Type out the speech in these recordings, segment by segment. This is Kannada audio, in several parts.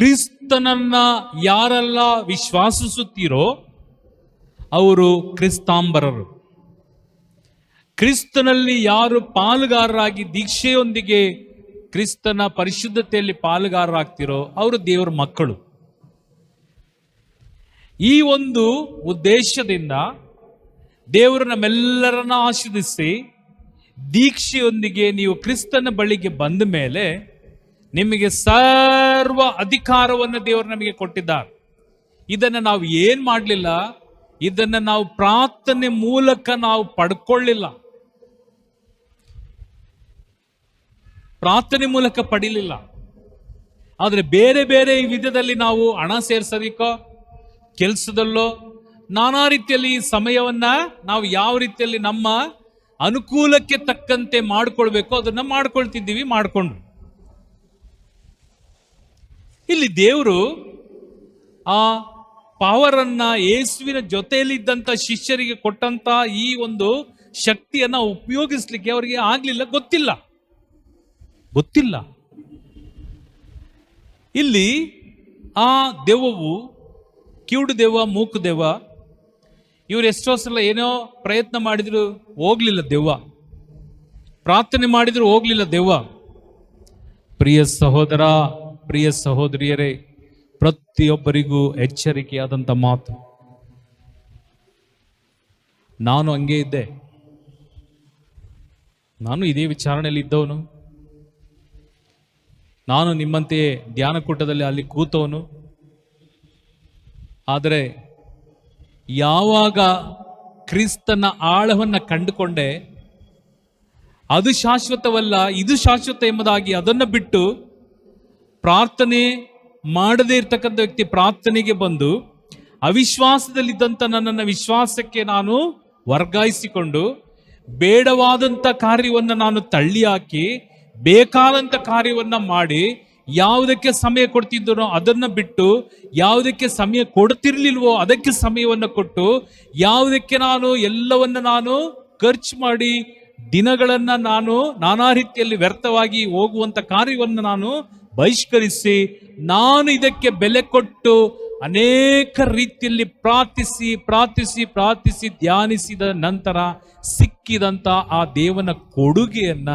ಕ್ರಿಸ್ತನನ್ನ ಯಾರೆಲ್ಲ ವಿಶ್ವಾಸಿಸುತ್ತೀರೋ ಅವರು ಕ್ರಿಸ್ತಾಂಬರರು. ಕ್ರಿಸ್ತನಲ್ಲಿ ಯಾರು ಪಾಲುಗಾರರಾಗಿ ದೀಕ್ಷೆಯೊಂದಿಗೆ ಕ್ರಿಸ್ತನ ಪರಿಶುದ್ಧತೆಯಲ್ಲಿ ಪಾಲುಗಾರರಾಗ್ತಿರೋ ಅವರು ದೇವರ ಮಕ್ಕಳು. ಈ ಒಂದು ಉದ್ದೇಶದಿಂದ ದೇವರು ನಮ್ಮೆಲ್ಲರನ್ನ ಆಶೀರ್ವದಿಸಿ ದೀಕ್ಷೆಯೊಂದಿಗೆ ನೀವು ಕ್ರಿಸ್ತನ ಬಳಿಗೆ ಬಂದ ಮೇಲೆ ನಿಮಗೆ ಸರ್ವ ಅಧಿಕಾರವನ್ನು ದೇವರು ನಮಗೆ ಕೊಟ್ಟಿದ್ದಾರೆ. ಇದನ್ನು ನಾವು ಏನ್ ಮಾಡಲಿಲ್ಲ, ಇದನ್ನು ನಾವು ಪ್ರಾರ್ಥನೆ ಮೂಲಕ ನಾವು ಪಡ್ಕೊಳ್ಳಿಲ್ಲ, ಪ್ರಾರ್ಥನೆ ಮೂಲಕ ಪಡಿಲಿಲ್ಲ. ಆದರೆ ಬೇರೆ ಬೇರೆ ವಿಧದಲ್ಲಿ ನಾವು ಹಣ ಸೇರ್ಸೋದಿಕ್ಕೋ ಕೆಲಸದಲ್ಲೋ ನಾನಾ ರೀತಿಯಲ್ಲಿ ಸಮಯವನ್ನ ನಾವು ಯಾವ ರೀತಿಯಲ್ಲಿ ನಮ್ಮ ಅನುಕೂಲಕ್ಕೆ ತಕ್ಕಂತೆ ಮಾಡ್ಕೊಳ್ಬೇಕು ಅದನ್ನ ಮಾಡ್ಕೊಳ್ತಿದ್ದೀವಿ, ಮಾಡ್ಕೊಂಡು ಇಲ್ಲಿ ದೇವರು ಆ ಪವರನ್ನ ಯೇಸುವಿನ ಜೊತೆಯಲ್ಲಿದ್ದಂಥ ಶಿಷ್ಯರಿಗೆ ಕೊಟ್ಟಂತ ಈ ಒಂದು ಶಕ್ತಿಯನ್ನ ಉಪಯೋಗಿಸ್ಲಿಕ್ಕೆ ಅವರಿಗೆ ಆಗ್ಲಿಲ್ಲ, ಗೊತ್ತಿಲ್ಲ. ಇಲ್ಲಿ ಆ ದೆವ್ವವು, ಕಿವುಡು ದೆವ್ವ, ಮೂಕು ದೆವ್ವ, ಇವರು ಎಷ್ಟೋ ಸಲ ಏನೋ ಪ್ರಯತ್ನ ಮಾಡಿದ್ರು ಹೋಗ್ಲಿಲ್ಲ ದೆವ್ವ, ಪ್ರಾರ್ಥನೆ ಮಾಡಿದ್ರು ಹೋಗ್ಲಿಲ್ಲ ದೆವ್ವ. ಪ್ರಿಯ ಸಹೋದರ, ಪ್ರಿಯ ಸಹೋದರಿಯರೇ, ಪ್ರತಿಯೊಬ್ಬರಿಗೂ ಎಚ್ಚರಿಕೆಯಾದಂಥ ಮಾತು. ನಾನು ಹಂಗೆ ಇದ್ದೆ, ನಾನು ಇದೇ ವಿಚಾರಣೆಯಲ್ಲಿ ಇದ್ದವನು, ನಾನು ನಿಮ್ಮಂತೆಯೇ ಧ್ಯಾನಕೂಟದಲ್ಲಿ ಅಲ್ಲಿ ಕೂತವನು. ಆದರೆ ಯಾವಾಗ ಕ್ರಿಸ್ತನ ಆಳವನ್ನು ಕಂಡುಕೊಂಡೆ, ಅದು ಶಾಶ್ವತವಲ್ಲ ಇದು ಶಾಶ್ವತ ಎಂಬುದಾಗಿ ಅದನ್ನು ಬಿಟ್ಟು ಪ್ರಾರ್ಥನೆ ಮಾಡದೇ ಇರ್ತಕ್ಕಂಥ ವ್ಯಕ್ತಿ ಪ್ರಾರ್ಥನೆಗೆ ಬಂದು ಅವಿಶ್ವಾಸದಲ್ಲಿದ್ದಂಥ ನನ್ನನ್ನು ವಿಶ್ವಾಸಕ್ಕೆ ನಾನು ವರ್ಗಾಯಿಸಿಕೊಂಡು ಬೇಡವಾದಂಥ ಕಾರ್ಯವನ್ನು ನಾನು ತಳ್ಳಿ ಹಾಕಿ ಬೇಕಾದಂಥ ಕಾರ್ಯವನ್ನು ಮಾಡಿ ಯಾವುದಕ್ಕೆ ಸಮಯ ಕೊಡ್ತಿದ್ದನೋ ಅದನ್ನು ಬಿಟ್ಟು ಯಾವುದಕ್ಕೆ ಸಮಯ ಕೊಡ್ತಿರ್ಲಿಲ್ವೋ ಅದಕ್ಕೆ ಸಮಯವನ್ನು ಕೊಟ್ಟು ಯಾವುದಕ್ಕೆ ನಾನು ಎಲ್ಲವನ್ನು ನಾನು ಖರ್ಚು ಮಾಡಿ ದಿನಗಳನ್ನು ನಾನು ನಾನಾ ರೀತಿಯಲ್ಲಿ ವ್ಯರ್ಥವಾಗಿ ಹೋಗುವಂಥ ಕಾರ್ಯವನ್ನು ನಾನು ಬಹಿಷ್ಕರಿಸಿ ನಾನು ಇದಕ್ಕೆ ಬೆಲೆ ಕೊಟ್ಟು ಅನೇಕ ರೀತಿಯಲ್ಲಿ ಪ್ರಾರ್ಥಿಸಿ ಧ್ಯಾನಿಸಿದ ನಂತರ ಸಿಕ್ಕಿದಂಥ ಆ ದೇವನ ಕೊಡುಗೆಯನ್ನ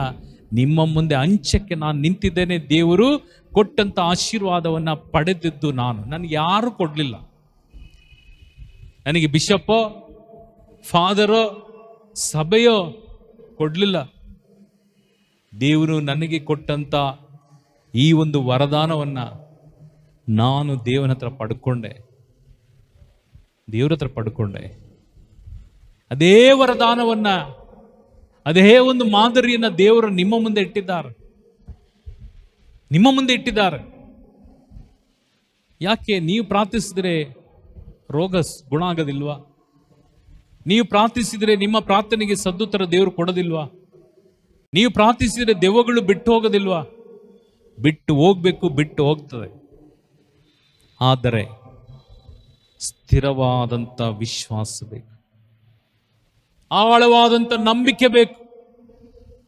ನಿಮ್ಮ ಮುಂದೆ ಹಂಚಕ್ಕೆ ನಾನು ನಿಂತಿದ್ದೇನೆ. ದೇವರು ಕೊಟ್ಟಂತ ಆಶೀರ್ವಾದವನ್ನ ಪಡೆದಿದ್ದು ನನಗೆ ಯಾರು ಕೊಡಲಿಲ್ಲ. ನನಗೆ ಬಿಷಪ್ಪೋ ಫಾದರೋ ಸಭೆಯೋ ಕೊಡಲಿಲ್ಲ. ದೇವರು ನನಗೆ ಕೊಟ್ಟಂತ ಈ ಒಂದು ವರದಾನವನ್ನ ನಾನು ದೇವರ ಹತ್ರ ಪಡ್ಕೊಂಡೆ. ಅದೇ ವರದಾನವನ್ನ, ಅದೇ ಒಂದು ಮಾದರಿಯನ್ನ ದೇವರು ನಿಮ್ಮ ಮುಂದೆ ಇಟ್ಟಿದ್ದಾರೆ. ಯಾಕೆ ನೀವು ಪ್ರಾರ್ಥಿಸಿದರೆ ರೋಗ ಗುಣ ಆಗೋದಿಲ್ವಾ? ನೀವು ಪ್ರಾರ್ಥಿಸಿದರೆ ನಿಮ್ಮ ಪ್ರಾರ್ಥನೆಗೆ ಸದ್ದುತ್ತರ ದೇವರು ಕೊಡೋದಿಲ್ವಾ? ನೀವು ಪ್ರಾರ್ಥಿಸಿದರೆ ದೆವ್ವಗಳು ಬಿಟ್ಟು ಹೋಗೋದಿಲ್ವಾ? ಬಿಟ್ಟು ಹೋಗ್ಬೇಕು, ಬಿಟ್ಟು ಹೋಗ್ತದೆ. ಆದರೆ ಸ್ಥಿರವಾದಂಥ ವಿಶ್ವಾಸ ಬೇಕು, ಆಳವಾದಂಥ ನಂಬಿಕೆ ಬೇಕು,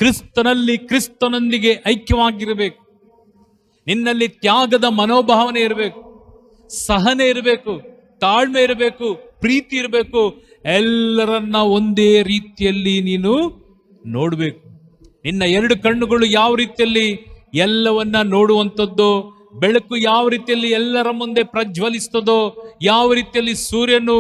ಕ್ರಿಸ್ತನೊಂದಿಗೆ ಐಕ್ಯವಾಗಿರಬೇಕು, ನಿನ್ನಲ್ಲಿ ತ್ಯಾಗದ ಮನೋಭಾವನೆ ಇರಬೇಕು, ಸಹನೆ ಇರಬೇಕು, ತಾಳ್ಮೆ ಇರಬೇಕು, ಪ್ರೀತಿ ಇರಬೇಕು. ಎಲ್ಲರನ್ನ ಒಂದೇ ರೀತಿಯಲ್ಲಿ ನೀನು ನೋಡಬೇಕು. ನಿನ್ನ ಎರಡು ಕಣ್ಣುಗಳು ಯಾವ ರೀತಿಯಲ್ಲಿ ಎಲ್ಲವನ್ನ ನೋಡುವಂಥದ್ದು, ಬೆಳಕು ಯಾವ ರೀತಿಯಲ್ಲಿ ಎಲ್ಲರ ಮುಂದೆ ಪ್ರಜ್ವಲಿಸ್ತದೋ, ಯಾವ ರೀತಿಯಲ್ಲಿ ಸೂರ್ಯನು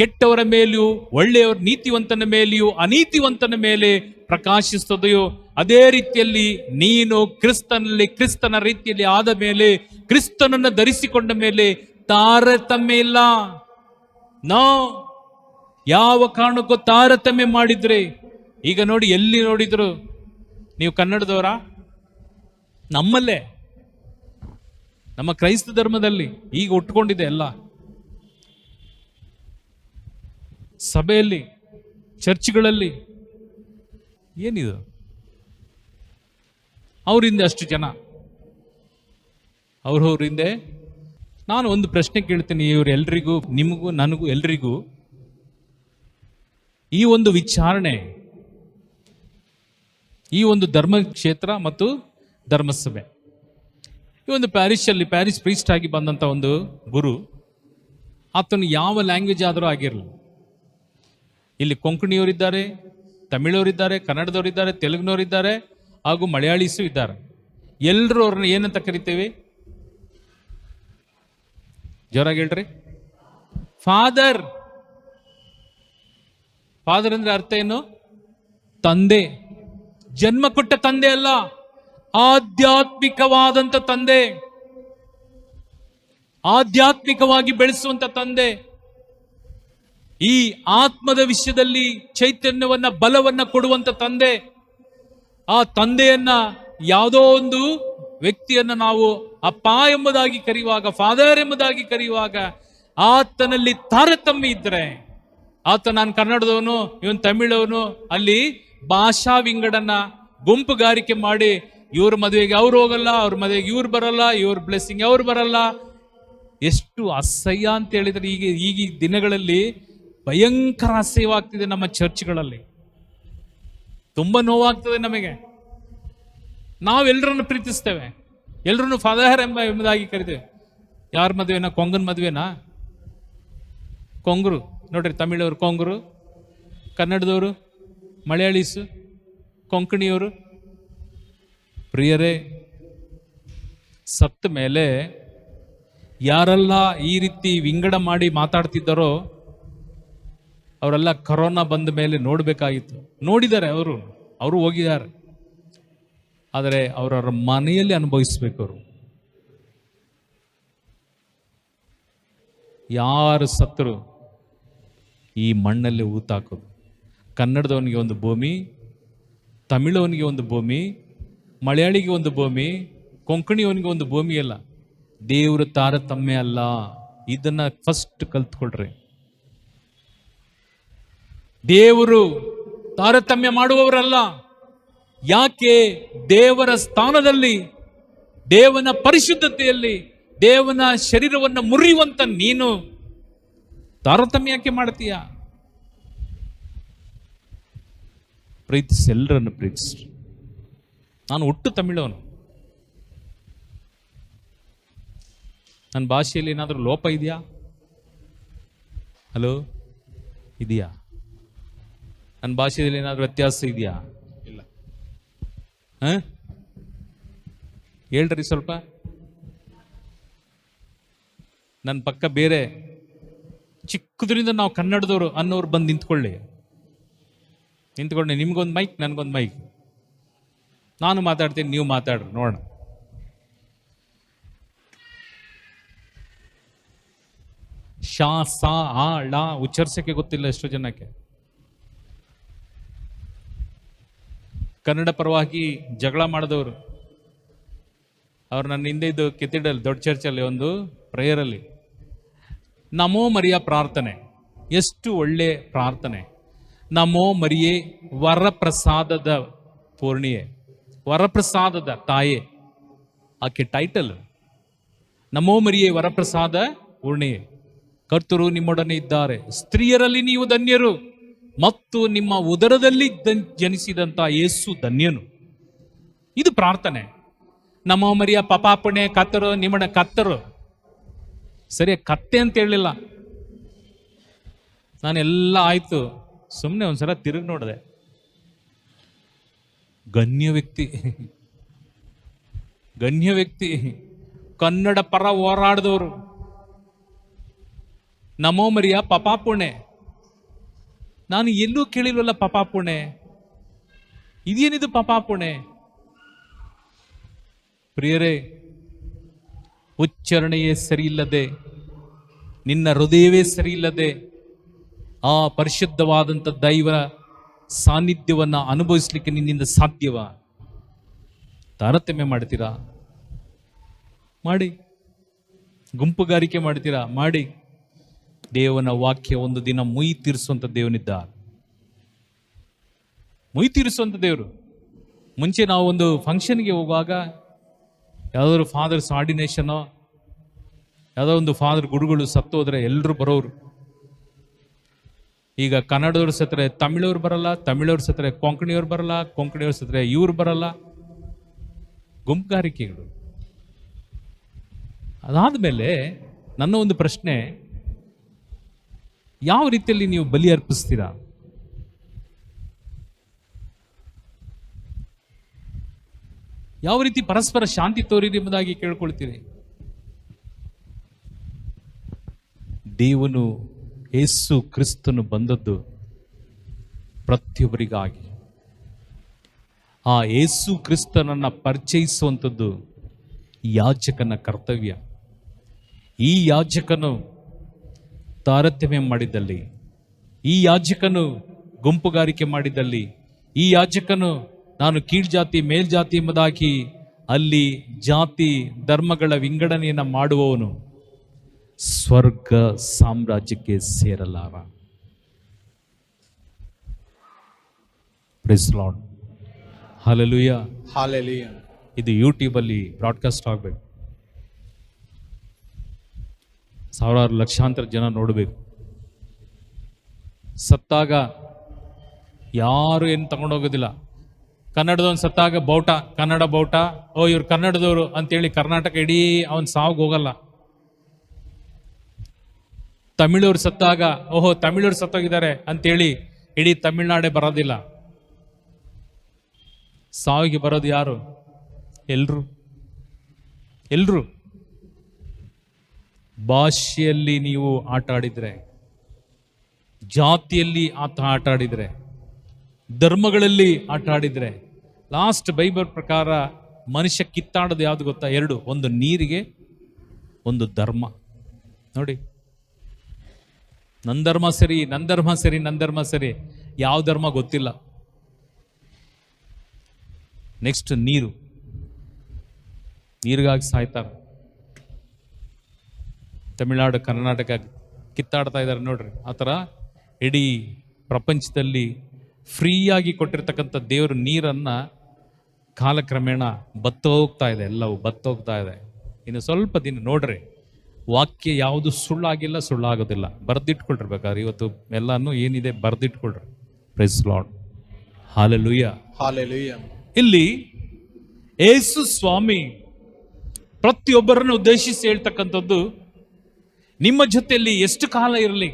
ಕೆಟ್ಟವರ ಮೇಲೆಯೂ ಒಳ್ಳೆಯವರ ನೀತಿವಂತನ ಮೇಲೆಯೂ ಅನೀತಿವಂತನ ಮೇಲೆ ಪ್ರಕಾಶಿಸ್ತದೆಯೋ ಅದೇ ರೀತಿಯಲ್ಲಿ ನೀನು ಕ್ರಿಸ್ತನ ರೀತಿಯಲ್ಲಿ ಆದ ಮೇಲೆ, ಕ್ರಿಸ್ತನನ್ನು ಧರಿಸಿಕೊಂಡ ಮೇಲೆ ತಾರತಮ್ಯ ಇಲ್ಲ. ಯಾವ ಕಾರಣಕ್ಕೂ ತಾರತಮ್ಯ ಮಾಡಿದ್ರೆ, ಈಗ ನೋಡಿ ಎಲ್ಲಿ ನೋಡಿದ್ರು, ನೀವು ಕನ್ನಡದವರ, ನಮ್ಮಲ್ಲೇ ನಮ್ಮ ಕ್ರೈಸ್ತ ಧರ್ಮದಲ್ಲಿ ಈಗ ಉಟ್ಕೊಂಡಿದೆ ಎಲ್ಲ, ಸಭೆಯಲ್ಲಿ ಚರ್ಚ್ಗಳಲ್ಲಿ ಏನಿದು, ಅವರಿಂದ ಅಷ್ಟು ಜನ, ಅವ್ರವ್ರಿಂದ. ನಾನು ಒಂದು ಪ್ರಶ್ನೆ ಕೇಳ್ತೀನಿ ಇವರೆಲ್ಲರಿಗೂ, ನಿಮಗೂ ನನಗೂ ಎಲ್ರಿಗೂ. ಈ ಒಂದು ವಿಚಾರಣೆ, ಈ ಒಂದು ಧರ್ಮ ಕ್ಷೇತ್ರ ಮತ್ತು ಧರ್ಮಸಭೆ ಈ ಒಂದು ಪ್ಯಾರಿಸ್ ಪ್ರೀಸ್ಟ್ ಆಗಿ ಬಂದಂಥ ಒಂದು ಗುರು, ಆತನು ಯಾವ ಲ್ಯಾಂಗ್ವೇಜ್ ಆದರೂ ಆಗಿರಲಿ, ಇಲ್ಲಿ ಕೊಂಕಣಿಯವರಿದ್ದಾರೆ, ತಮಿಳವರಿದ್ದಾರೆ, ಕನ್ನಡದವರಿದ್ದಾರೆ, ತೆಲುಗಿನವರಿದ್ದಾರೆ, ಹಾಗೂ ಮಲಯಾಳೀಸು ಇದ್ದಾರೆ. ಎಲ್ಲರೂ ಅವ್ರನ್ನ ಏನಂತ ಕರಿತೇವೆ? ಜೋರಾಗಿ ಹೇಳ್ರಿ, ಫಾದರ್. ಫಾದರ್ ಅಂದ್ರೆ ಅರ್ಥ ಏನು? ತಂದೆ. ಜನ್ಮ ಕೊಟ್ಟ ತಂದೆ ಅಲ್ಲ, ಆಧ್ಯಾತ್ಮಿಕವಾದಂತ ತಂದೆ, ಆಧ್ಯಾತ್ಮಿಕವಾಗಿ ಬೆಳೆಸುವಂತ ತಂದೆ. ಈ ಆತ್ಮದ ವಿಷಯದಲ್ಲಿ ಚೈತನ್ಯವನ್ನ, ಬಲವನ್ನ ಕೊಡುವಂತ ತಂದೆ. ಆ ತಂದೆಯನ್ನ, ಯಾವುದೋ ಒಂದು ವ್ಯಕ್ತಿಯನ್ನ ನಾವು ಅಪ್ಪ ಎಂಬುದಾಗಿ ಕರೆಯುವಾಗ, ಫಾದರ್ ಎಂಬುದಾಗಿ ಕರೆಯುವಾಗ, ಆತನಲ್ಲಿ ತಾರತಮ್ಯ ಇದ್ರೆ, ಆತ ನಾನು ಕನ್ನಡದವನು, ಇವನ್ ತಮಿಳವನು, ಅಲ್ಲಿ ಭಾಷಾ ವಿಂಗಡನ, ಗುಂಪುಗಾರಿಕೆ ಮಾಡಿ ಇವ್ರ ಮದುವೆಗೆ ಅವ್ರು ಹೋಗಲ್ಲ, ಅವ್ರ ಮದುವೆಗೆ ಇವ್ರು ಬರಲ್ಲ, ಇವ್ರ ಬ್ಲೆಸ್ಸಿಂಗ್ ಅವ್ರು ಬರಲ್ಲ. ಎಷ್ಟು ಅಸಹ್ಯ ಅಂತ ಹೇಳಿದ್ರೆ ಈಗ ದಿನಗಳಲ್ಲಿ ಭಯಂಕರ ಅಸಹ್ಯವಾಗ್ತಿದೆ ನಮ್ಮ ಚರ್ಚ್ಗಳಲ್ಲಿ. ತುಂಬಾ ನೋವಾಗ್ತದೆ ನಮಗೆ. ನಾವೆಲ್ಲರನ್ನು ಪ್ರೀತಿಸ್ತೇವೆ, ಎಲ್ಲರನ್ನು ಫಾದರ್ ಎಂಬುದಾಗಿ ಕರಿತೇವೆ. ಯಾರ ಮದುವೆನಾ? ಕೊಂಗನ್ ಮದುವೆನಾ? ಕೊಂಗರು ನೋಡ್ರಿ, ತಮಿಳವರು ಕೊಂಗರು, ಕನ್ನಡದವರು ಮಲಯಾಳೀಸು, ಕೊಂಕಣಿಯವರು. ಪ್ರಿಯರೇ, ಸತ್ತ ಮೇಲೆ ಯಾರೆಲ್ಲ ಈ ರೀತಿ ವಿಂಗಡ ಮಾಡಿ ಮಾತಾಡ್ತಿದ್ದಾರೋ ಅವರೆಲ್ಲ ಕರೋನಾ ಬಂದ ಮೇಲೆ ನೋಡಬೇಕಾಗಿತ್ತು. ನೋಡಿದ್ದಾರೆ, ಅವರು ಹೋಗಿದ್ದಾರೆ. ಆದರೆ ಅವರವರ ಮನೆಯಲ್ಲಿ ಅನುಭವಿಸ್ಬೇಕು. ಅವರು ಯಾರು ಸತ್ತರು ಈ ಮಣ್ಣಲ್ಲಿ ಊತಾಕೋದು. ಕನ್ನಡದವನಿಗೆ ಒಂದು ಭೂಮಿ, ತಮಿಳವನಿಗೆ ಒಂದು ಭೂಮಿ, ಮಲಯಾಳಿಗೆ ಒಂದು ಭೂಮಿ, ಕೊಂಕಣಿಯವನಿಗೆ ಒಂದು ಭೂಮಿ ಅಲ್ಲ. ದೇವರ ತಾರತಮ್ಯ ಅಲ್ಲ. ಇದನ್ನ ಫಸ್ಟ್ ಕಲ್ತ್ಕೊಳ್ರಿ. ದೇವರು ತಾರತಮ್ಯ ಮಾಡುವವರಲ್ಲ. ಯಾಕೆ? ದೇವರ ಸ್ಥಾನದಲ್ಲಿ, ದೇವನ ಪರಿಶುದ್ಧತೆಯಲ್ಲಿ, ದೇವನ ಶರೀರವನ್ನು ಮುರಿಯುವಂತ ನೀನು ತಾರತಮ್ಯ ಯಾಕೆ ಮಾಡ್ತೀಯ? ಪ್ರೀತಿಸಿ, ಎಲ್ಲರನ್ನು ಪ್ರೀತಿಸಿ. ನಾನು ಹುಟ್ಟು ತಮಿಳವನು. ನನ್ನ ಭಾಷೆಯಲ್ಲಿ ಏನಾದರೂ ಲೋಪ ಇದೆಯಾ? ಹಲೋ, ಇದೆಯಾ? ನನ್ನ ಭಾಷೆಯಲ್ಲಿ ಏನಾದರೂ ವ್ಯತ್ಯಾಸ ಇದೆಯಾ? ಇಲ್ಲ. ಹೇಳ್ರಿ ಸ್ವಲ್ಪ. ನನ್ನ ಪಕ್ಕ ಬೇರೆ ಚಿಕ್ಕದ್ರಿಂದ ನಾವು ಕನ್ನಡದವರು ಅನ್ನೋರು ಬಂದು ನಿಂತ್ಕೊಂಡೆ. ನಿಮ್ಗೊಂದು ಮೈಕ್, ನನಗೊಂದು ಮೈಕ್. ನಾನು ಮಾತಾಡ್ತೀನಿ, ನೀವು ಮಾತಾಡ್ರಿ, ನೋಡೋಣ. ಶಾ, ಸಾ, ಆ, ಳ ಉಚ್ಚರಿಸಕ್ಕೆ ಗೊತ್ತಿಲ್ಲ ಎಷ್ಟೋ ಜನಕ್ಕೆ. ಕನ್ನಡ ಪರವಾಗಿ ಜಗಳ ಮಾಡಿದವರು ಅವ್ರು ನನ್ನ ಹಿಂದೆ ಇದ್ದು ಕೆತ್ತಿಡಲ್ಲಿ ದೊಡ್ಡ ಚರ್ಚಲ್ಲಿ ಒಂದು ಪ್ರೇಯರಲ್ಲಿ ನಮೋ ಮರಿಯ ಪ್ರಾರ್ಥನೆ, ಎಷ್ಟು ಒಳ್ಳೆ ಪ್ರಾರ್ಥನೆ. ನಮೋ ಮರಿಯೇ ವರಪ್ರಸಾದದ ಪೂರ್ಣಿಯೇ, ವರಪ್ರಸಾದದ ತಾಯೇ. ಆಕೆ ಟೈಟಲ್ ನಮೋ ಮರಿಯೇ ವರಪ್ರಸಾದ ಪೂರ್ಣಿಯೇ. ಕರ್ತರು ನಿಮ್ಮೊಡನೆ ಇದ್ದಾರೆ, ಸ್ತ್ರೀಯರಲ್ಲಿ ನೀವು ಧನ್ಯರು, ಮತ್ತು ನಿಮ್ಮ ಉದರದಲ್ಲಿ ಜನಿಸಿದಂತ ಯೇಸು ಧನ್ಯನು. ಇದು ಪ್ರಾರ್ಥನೆ. ನಮೋ ಮರಿಯ ಪಪಾಪುಣೆ ಕತ್ತರು ನಿಮ್ಮಡ ಕತ್ತರು. ಸರಿ, ಕತ್ತೆ ಅಂತ ಹೇಳಲಿಲ್ಲ ನಾನೆಲ್ಲ. ಆಯ್ತು, ಸುಮ್ಮನೆ ಒಂದ್ಸಲ ತಿರುಗಿ ನೋಡಿದೆ. ಗಣ್ಯ ವ್ಯಕ್ತಿ, ಕನ್ನಡ ಪರ ಹೋರಾಡಿದವರು. ನಮೋ ಮರಿಯ ಪಪಾಪುಣೆ. ನಾನು ಎಲ್ಲೂ ಕೇಳಿಲ್ವಲ್ಲ ಪಪಾಪುಣೆ. ಇದೇನಿದು ಪಪಾಪುಣೆ? ಪ್ರಿಯರೇ, ಉಚ್ಚಾರಣೆಯೇ ಸರಿಯಿಲ್ಲದೆ, ನಿನ್ನ ಹೃದಯವೇ ಸರಿಯಿಲ್ಲದೆ ಆ ಪರಿಶುದ್ಧವಾದಂಥ ದೈವ ಸಾನ್ನಿಧ್ಯವನ್ನು ಅನುಭವಿಸ್ಲಿಕ್ಕೆ ನಿನ್ನಿಂದ ಸಾಧ್ಯವ? ತಾರತಮ್ಯ ಮಾಡ್ತೀರಾ? ಮಾಡಿ. ಗುಂಪುಗಾರಿಕೆ ಮಾಡ್ತೀರಾ? ಮಾಡಿ. ದೇವನ ವಾಕ್ಯ ಒಂದು ದಿನ ಮುಯಿ ತೀರಿಸುವಂಥ ದೇವನಿದ್ದ. ಮುಯಿ ತೀರಿಸುವಂಥ ದೇವರು. ಮುಂಚೆ ನಾವು ಒಂದು ಫಂಕ್ಷನ್ಗೆ ಹೋಗುವಾಗ ಯಾವುದಾದ್ರು ಫಾದರ್ಸ್ ಆರ್ಡಿನೇಷನೋ, ಯಾವುದೋ ಒಂದು ಫಾದರ್ ಗುರುಗಳು ಸತ್ತೋದ್ರೆ ಎಲ್ಲರೂ ಬರೋರು. ಈಗ ಕನ್ನಡದವ್ರು ಸತ್ತರೆ ತಮಿಳವ್ರು ಬರಲ್ಲ, ತಮಿಳವ್ರು ಸತ್ತರೆ ಕೊಂಕಣಿಯವ್ರು ಬರಲ್ಲ, ಕೊಂಕಣಿಯವ್ರು ಸತ್ತರೆ ಇವ್ರು ಬರಲ್ಲ. ಗುಂಪುಗಾರಿಕೆಗಳು. ಅದಾದಮೇಲೆ ನನ್ನ ಒಂದು ಪ್ರಶ್ನೆ, ಯಾವ ರೀತಿಯಲ್ಲಿ ನೀವು ಬಲಿ ಅರ್ಪಿಸ್ತೀರಾ? ಯಾವ ರೀತಿ ಪರಸ್ಪರ ಶಾಂತಿ ತೋರಿರಿ ಎಂಬುದಾಗಿ ಕೇಳ್ಕೊಳ್ತೀರಿ? ದೇವನು ಯೇಸು ಕ್ರಿಸ್ತನು ಬಂದದ್ದು ಪ್ರತಿಯೊಬ್ಬರಿಗಾಗಿ. ಆ ಯೇಸು ಕ್ರಿಸ್ತನನ್ನು ಪರಿಚಯಿಸುವಂಥದ್ದು ಯಾಜಕನ ಕರ್ತವ್ಯ. ಈ ಯಾಜಕನು ತಾರತಮ್ಯ ಮಾಡಿದ್ದಲ್ಲಿ, ಈ ಯಾಜಕನು ಗುಂಪುಗಾರಿಕೆ ಮಾಡಿದ್ದಲ್ಲಿ, ಈ ಯಾಜಕನು ನಾನು ಕೀಳ್ಜಾತಿ ಮೇಲ್ಜಾತಿ ಎಂಬುದಾಗಿ ಅಲ್ಲಿ ಜಾತಿ ಧರ್ಮಗಳ ವಿಂಗಡಣೆಯನ್ನು ಮಾಡುವವನು ಸ್ವರ್ಗ ಸಾಮ್ರಾಜ್ಯಕ್ಕೆ ಸೇರಲಾರ. Praise lord. ಹಲ್ಲೆಲೂಯಾ. Hallelujah. ಇದು ಯೂಟ್ಯೂಬಲ್ಲಿ ಬ್ರಾಡ್ಕಾಸ್ಟ್ ಆಗಬೇಕು, ಸಾವಿರಾರು ಲಕ್ಷಾಂತರ ಜನ ನೋಡಬೇಕು. ಸತ್ತಾಗ ಯಾರು ಏನು ತಗೊಂಡೋಗೋದಿಲ್ಲ. ಕನ್ನಡದವನು ಸತ್ತಾಗ ಬೌಟ, ಕನ್ನಡ ಬೌಟ, ಓ ಇವ್ರು ಕನ್ನಡದವರು ಅಂತೇಳಿ ಕರ್ನಾಟಕ ಇಡೀ ಅವನ್ ಸಾವಿಗೆ ಹೋಗಲ್ಲ. ತಮಿಳವ್ರು ಸತ್ತಾಗ ಓಹೋ ತಮಿಳವ್ರು ಸತ್ತೋಗಿದ್ದಾರೆ ಅಂತೇಳಿ ಇಡೀ ತಮಿಳ್ನಾಡೇ ಬರೋದಿಲ್ಲ. ಸಾವಿಗೆ ಬರೋದು ಯಾರು? ಎಲ್ರು. ಭಾಷೆಯಲ್ಲಿ ನೀವು ಆಟ ಆಡಿದ್ರೆ, ಜಾತಿಯಲ್ಲಿ ಆಟ ಆಡಿದ್ರೆ, ಧರ್ಮಗಳಲ್ಲಿ ಆಟ ಆಡಿದ್ರೆ, ಲಾಸ್ಟ್ ಬೈಬಲ್ ಪ್ರಕಾರ ಮನುಷ್ಯ ಕಿತ್ತಾಡೋದು ಯಾವ್ದು ಗೊತ್ತಾ? ಎರಡು. ಒಂದು ನೀರಿಗೆ, ಒಂದು ಧರ್ಮ. ನೋಡಿ, ನನ್ನ ಧರ್ಮ ಸರಿ, ನನ್ನ ಧರ್ಮ ಸರಿ, ನನ್ನ ಧರ್ಮ ಸರಿ, ಯಾವ ಧರ್ಮ ಗೊತ್ತಿಲ್ಲ. ನೆಕ್ಸ್ಟ್ ನೀರಿಗಾಗಿ ಸಾಯ್ತಾರೆ. ತಮಿಳ್ನಾಡು ಕರ್ನಾಟಕ ಕಿತ್ತಾಡ್ತಾ ಇದ್ದಾರೆ ನೋಡ್ರಿ. ಆ ಥರ ಇಡೀ ಪ್ರಪಂಚದಲ್ಲಿ ಫ್ರೀಯಾಗಿ ಕೊಟ್ಟಿರ್ತಕ್ಕಂಥ ದೇವರು ನೀರನ್ನು ಕಾಲಕ್ರಮೇಣ ಬತ್ತೋಗ್ತಾ ಇದೆ, ಎಲ್ಲವೂ ಬತ್ತೋಗ್ತಾ ಇದೆ. ಇನ್ನು ಸ್ವಲ್ಪ ದಿನ ನೋಡ್ರಿ, ವಾಕ್ಯ ಯಾವುದು ಸುಳ್ಳಾಗಿಲ್ಲ, ಸುಳ್ಳಾಗೋದಿಲ್ಲ. ಬರೆದಿಟ್ಕೊಳ್ರಿ ಬೇಕಾದ್ರೆ, ಇವತ್ತು ಎಲ್ಲಾನು ಏನಿದೆ ಬರೆದಿಟ್ಕೊಳ್ರಿ. Praise lord. ಹಲ್ಲೆಲೂಯಾ. Hallelujah. ಇಲ್ಲಿ ಯೇಸು ಸ್ವಾಮಿ ಪ್ರತಿಯೊಬ್ಬರನ್ನು ಉದ್ದೇಶಿಸಿ ಹೇಳ್ತಕ್ಕಂಥದ್ದು, ನಿಮ್ಮ ಜೊತೆಯಲ್ಲಿ ಎಷ್ಟು ಕಾಲ ಇರಲಿ,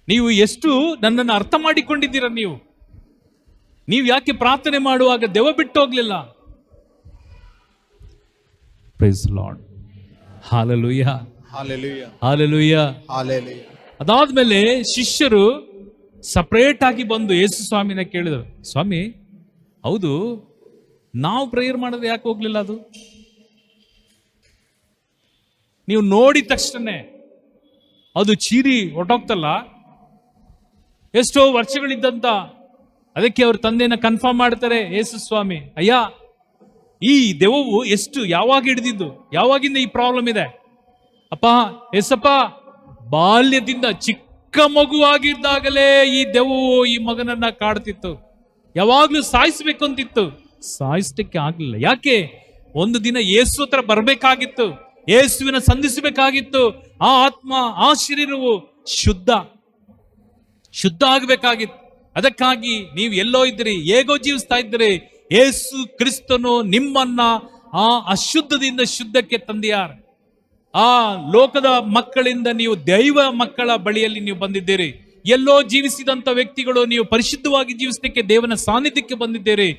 ನೀವು ಎಷ್ಟು ನನ್ನನ್ನು ಅರ್ಥ ಮಾಡಿಕೊಂಡಿದ್ದೀರ, ನೀವು ಯಾಕೆ ಪ್ರಾರ್ಥನೆ ಮಾಡುವಾಗ ದೆವ್ವ ಬಿಟ್ಟು ಹೋಗ್ಲಿಲ್ಲ? Price lord. Hallelujah. Hallelujah. Hallelujah. Hallelujah. ಅದಾದ್ಮೇಲೆ ಶಿಷ್ಯರು ಸಪರೇಟ್ ಆಗಿ ಬಂದು ಯೇಸು ಸ್ವಾಮಿನ ಕೇಳಿದರು, ಸ್ವಾಮಿ ಹೌದು, ನಾವು ಪ್ರೇಯರ್ ಮಾಡೋದು ಯಾಕೆ ಹೋಗ್ಲಿಲ್ಲ? ಅದು ನೀವು ನೋಡಿದ ತಕ್ಷಣ ಅದು ಚೀರಿ ಹೊಟ್ಟೋಗ್ತಲ್ಲ, ಎಷ್ಟೋ ವರ್ಷಗಳಿದ್ದಂತ. ಅದಕ್ಕೆ ಅವ್ರ ತಂದೆನ ಕನ್ಫರ್ಮ್ ಮಾಡ್ತಾರೆ ಯೇಸು ಸ್ವಾಮಿ, ಅಯ್ಯ ಈ ದೆವ್ವವು ಯಾವಾಗ ಹಿಡಿದಿದ್ದು, ಯಾವಾಗಿಂದ ಈ ಪ್ರಾಬ್ಲಮ್ ಇದೆ? ಅಪ್ಪ ಎಸಪ್ಪ, ಬಾಲ್ಯದಿಂದ ಚಿಕ್ಕ ಮಗುವಾಗಿದ್ದಾಗಲೇ ಈ ದೆವ್ವವು ಈ ಮಗನನ್ನ ಕಾಡ್ತಿತ್ತು, ಯಾವಾಗ್ಲೂ ಸಾಯಿಸ್ಬೇಕು ಅಂತಿತ್ತು, ಸಾಯಿಸ್ಲಿಕ್ಕೆ ಆಗ್ಲಿಲ್ಲ. ಯಾಕೆ? ಒಂದು ದಿನ ಯೇಸು ಹತ್ರ ಬರ್ಬೇಕಾಗಿತ್ತು, ಯೇಸುವಿನ ಸಂಧಿಸಬೇಕಾಗಿತ್ತು. ಆ ಆತ್ಮ, ಆ ಶರೀರವು ಶುದ್ಧ ಆಗ್ಬೇಕಾಗಿತ್ತು. ಅದಕ್ಕಾಗಿ ನೀವು ಎಲ್ಲೋ ಇದ್ರಿ, ಹೇಗೋ ಜೀವಿಸ್ತಾ ಇದ್ರಿ, ಯೇಸು ಕ್ರಿಸ್ತನು ನಿಮ್ಮನ್ನ ಆ ಅಶುದ್ಧದಿಂದ ಶುದ್ಧಕ್ಕೆ ತಂದೆಯಾರ. ಆ ಲೋಕದ ಮಕ್ಕಳಿಂದ ನೀವು ದೈವ ಮಕ್ಕಳ ಬಳಿಯಲ್ಲಿ ನೀವು ಬಂದಿದ್ದೀರಿ. ಎಲ್ಲೋ ಜೀವಿಸಿದಂತ ವ್ಯಕ್ತಿಗಳು ನೀವು ಪರಿಶುದ್ಧವಾಗಿ ಜೀವಿಸಲಿಕ್ಕೆ ದೇವನ ಸಾನ್ನಿಧ್ಯಕ್ಕೆ ಬಂದಿದ್ದೀರಿ.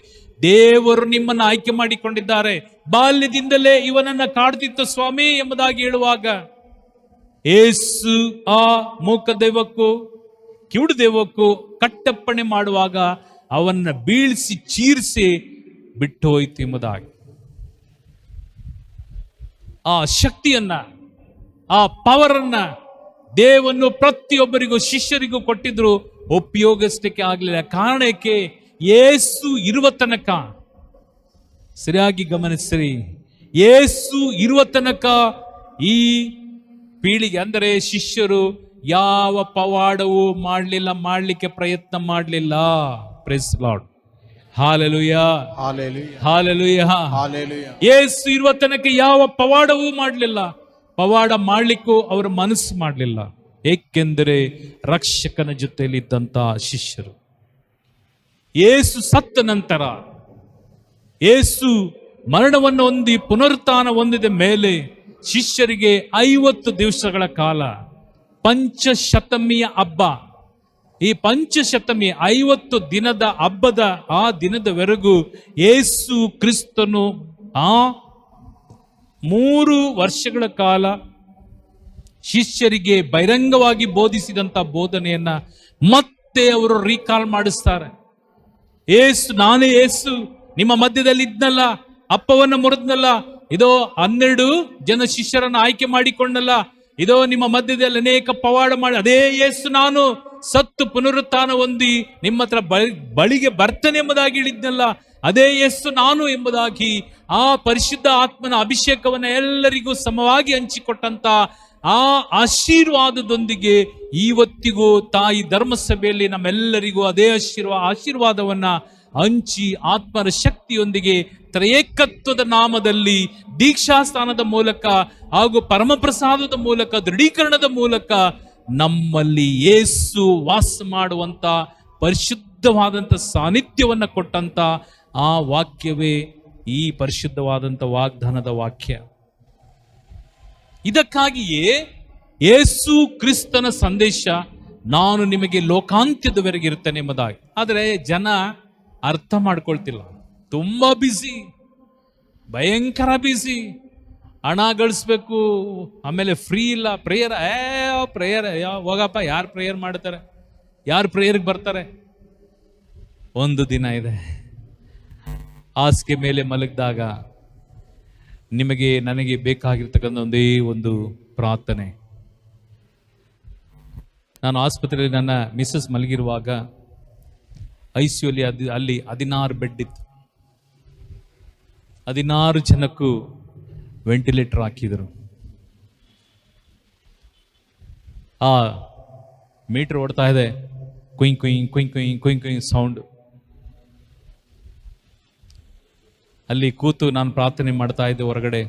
ದೇವರು ನಿಮ್ಮನ್ನ ಆಯ್ಕೆ ಮಾಡಿಕೊಂಡಿದ್ದಾರೆ. ಬಾಲ್ಯದಿಂದಲೇ ಇವನನ್ನ ಕಾಡ್ತಿತ್ತು ಸ್ವಾಮಿ ಎಂಬುದಾಗಿ ಹೇಳುವಾಗ, ಏಸು ಆ ಮೂಕ ದೈವಕ್ಕೂ ಕಿವುಡು ದೈವಕ್ಕೂ ಕಟ್ಟಪ್ಪಣೆ ಮಾಡುವಾಗ ಅವನ್ನ ಬೀಳಿಸಿ ಚೀರಿಸಿ ಬಿಟ್ಟು ಹೋಯ್ತು ಎಂಬುದಾಗಿ ಆ ಶಕ್ತಿಯನ್ನ, ಆ ಪವರನ್ನ ದೇವನ್ನು ಪ್ರತಿಯೊಬ್ಬರಿಗೂ ಶಿಷ್ಯರಿಗೂ ಕೊಟ್ಟಿದ್ರು, ಉಪಯೋಗಿಸಲಿಕ್ಕೆ ಆಗಲಿಲ್ಲ. ಕಾರಣಕ್ಕೆ ಯೇಸು ಇರುವ ತನಕ, ಸರಿಯಾಗಿ ಗಮನಿಸಿರಿ, ಯೇಸು ಇರುವ ತನಕ ಈ ಪೀಳಿಗೆ ಅಂದರೆ ಶಿಷ್ಯರು ಯಾವ ಪವಾಡವೂ ಮಾಡಲಿಕ್ಕೆ ಪ್ರಯತ್ನ ಮಾಡಲಿಲ್ಲ. Praise lord. Hallelujah. Hallelujah. Hallelujah. Yesu ಇರುವ ತನಕ ಯಾವ ಪವಾಡವೂ ಮಾಡಲಿಲ್ಲ, ಪವಾಡ ಮಾಡ್ಲಿಕ್ಕೂ ಅವರ ಮನಸ್ಸು ಮಾಡಲಿಲ್ಲ. ಏಕೆಂದರೆ ರಕ್ಷಕನ ಜೊತೆಯಲ್ಲಿ ಇದ್ದಂತ ಶಿಷ್ಯರು. ಯೇಸು ಸತ್ತ ನಂತರ, ಯೇಸು ಮರಣವನ್ನು ಹೊಂದಿ ಪುನರುತ್ಥಾನ ಹೊಂದಿದ ಮೇಲೆ ಶಿಷ್ಯರಿಗೆ 50 ದಿವಸಗಳ ಕಾಲ ಪಂಚಶತಮಿಯ ಹಬ್ಬ. ಈ ಪಂಚಶತಮಿ 50 ದಿನದ ಹಬ್ಬದ ಆ ದಿನದವರೆಗೂ ಯೇಸು ಕ್ರಿಸ್ತನು 3 ವರ್ಷಗಳ ಕಾಲ ಶಿಷ್ಯರಿಗೆ ಬಹಿರಂಗವಾಗಿ ಬೋಧಿಸಿದಂತ ಬೋಧನೆಯನ್ನ ಮತ್ತೆ ಅವರು ರೀಕಾಲ್ ಮಾಡಿಸ್ತಾರೆ. ಏಸು, ನಾನೇ ಏಸು, ನಿಮ್ಮ ಮಧ್ಯದಲ್ಲಿ ಇದ್ನಲ್ಲ, ಅಪ್ಪವನ್ನ ಮುರಿದ್ನಲ್ಲ, ಇದೋ 12 ಜನ ಶಿಷ್ಯರನ್ನು ಆಯ್ಕೆ ಮಾಡಿಕೊಂಡಲ್ಲ, ಇದೋ ನಿಮ್ಮ ಮಧ್ಯದಲ್ಲಿ ಅನೇಕ ಪವಾಡ ಮಾಡಿ, ಅದೇ ಯೇಸು ನಾನು ಸತ್ತು ಪುನರುತ್ಥಾನ ಹೊಂದಿ ನಿಮ್ಮ ಹತ್ರ ಬಳಿಗೆ ಬರ್ತೇನೆ ಎಂಬುದಾಗಿ ಹೇಳಿದ್ನಲ್ಲ, ಅದೇ ಯೇಸು ನಾನು ಎಂಬುದಾಗಿ ಆ ಪರಿಶುದ್ಧ ಆತ್ಮನ ಅಭಿಷೇಕವನ್ನ ಎಲ್ಲರಿಗೂ ಸಮವಾಗಿ ಹಂಚಿಕೊಟ್ಟಂತ ಆ ಆಶೀರ್ವಾದದೊಂದಿಗೆ ಇವತ್ತಿಗೂ ತಾಯಿ ಧರ್ಮಸಭೆಯಲ್ಲಿ ನಮ್ಮೆಲ್ಲರಿಗೂ ಅದೇ ಆಶೀರ್ವಾದವನ್ನ ಹಂಚಿ ಆತ್ಮರ ಶಕ್ತಿಯೊಂದಿಗೆ ತ್ರಯೇಕತ್ವದ ನಾಮದಲ್ಲಿ ದೀಕ್ಷಾಸ್ಥಾನದ ಮೂಲಕ ಹಾಗೂ ಪರಮಪ್ರಸಾದದ ಮೂಲಕ ದೃಢೀಕರಣದ ಮೂಲಕ ನಮ್ಮಲ್ಲಿ ಯೇಸು ವಾಸ ಮಾಡುವಂತ ಪರಿಶುದ್ಧವಾದಂಥ ಸಾನ್ನಿಧ್ಯವನ್ನ ಕೊಟ್ಟಂತ ಆ ವಾಕ್ಯವೇ ಈ ಪರಿಶುದ್ಧವಾದಂಥ ವಾಗ್ದಾನದ ವಾಕ್ಯ. ಇದಕ್ಕಾಗಿಯೇ ಯೇಸು ಕ್ರಿಸ್ತನ ಸಂದೇಶ ನಾನು ನಿಮಗೆ ಲೋಕಾಂತ್ಯದವರೆಗೆ ಇರ್ತೇನೆ ಎಂಬುದಾಗಿ. ಆದರೆ ಜನ ಅರ್ಥ ಮಾಡ್ಕೊಳ್ತಿಲ್ಲ, ತುಂಬಾ ಬಿಸಿ, ಭಯಂಕರ ಬಿಸಿ. ಹಣ ಗಳಿಸ್ಬೇಕು, ಆಮೇಲೆ ಫ್ರೀ ಇಲ್ಲ, ಪ್ರೇಯರ್ ಹೋಗಪ್ಪ, ಯಾರು ಪ್ರೇಯರ್ ಮಾಡ್ತಾರೆ, ಯಾರು ಪ್ರೇಯರ್ಗೆ ಬರ್ತಾರೆ? ಒಂದು ದಿನ ಇದೆ, ಹಾಸಿಗೆ ಮೇಲೆ ಮಲಗಿದಾಗ ನಿಮಗೆ ನನಗೆ ಬೇಕಾಗಿರ್ತಕ್ಕಂಥ ಒಂದೇ ಒಂದು ಪ್ರಾರ್ಥನೆ. ನಾನು ಆಸ್ಪತ್ರೆಯಲ್ಲಿ ನನ್ನ ಮಿಸ್ಸಸ್ ಮಲಗಿರುವಾಗ ICU ಅಲ್ಲಿ 16 ಬೆಡ್ ಇತ್ತು. 16 ಜನಕ್ಕೂ ವೆಂಟಿಲೇಟರ್ ಹಾಕಿದರು. ಆ ಮೀಟರ್ ಓಡ್ತಾ ಇದೆ, ಕುಯ್ ಕುಯ್ ಕುಯ್ ಕುಯ್ ಕುಯ್ ಕುಯ್ ಸೌಂಡ್. ಅಲ್ಲಿ ಕೂತು ನಾನು ಪ್ರಾರ್ಥನೆ ಮಾಡ್ತಾ ಇದ್ದೆ ಹೊರಗಡೆ.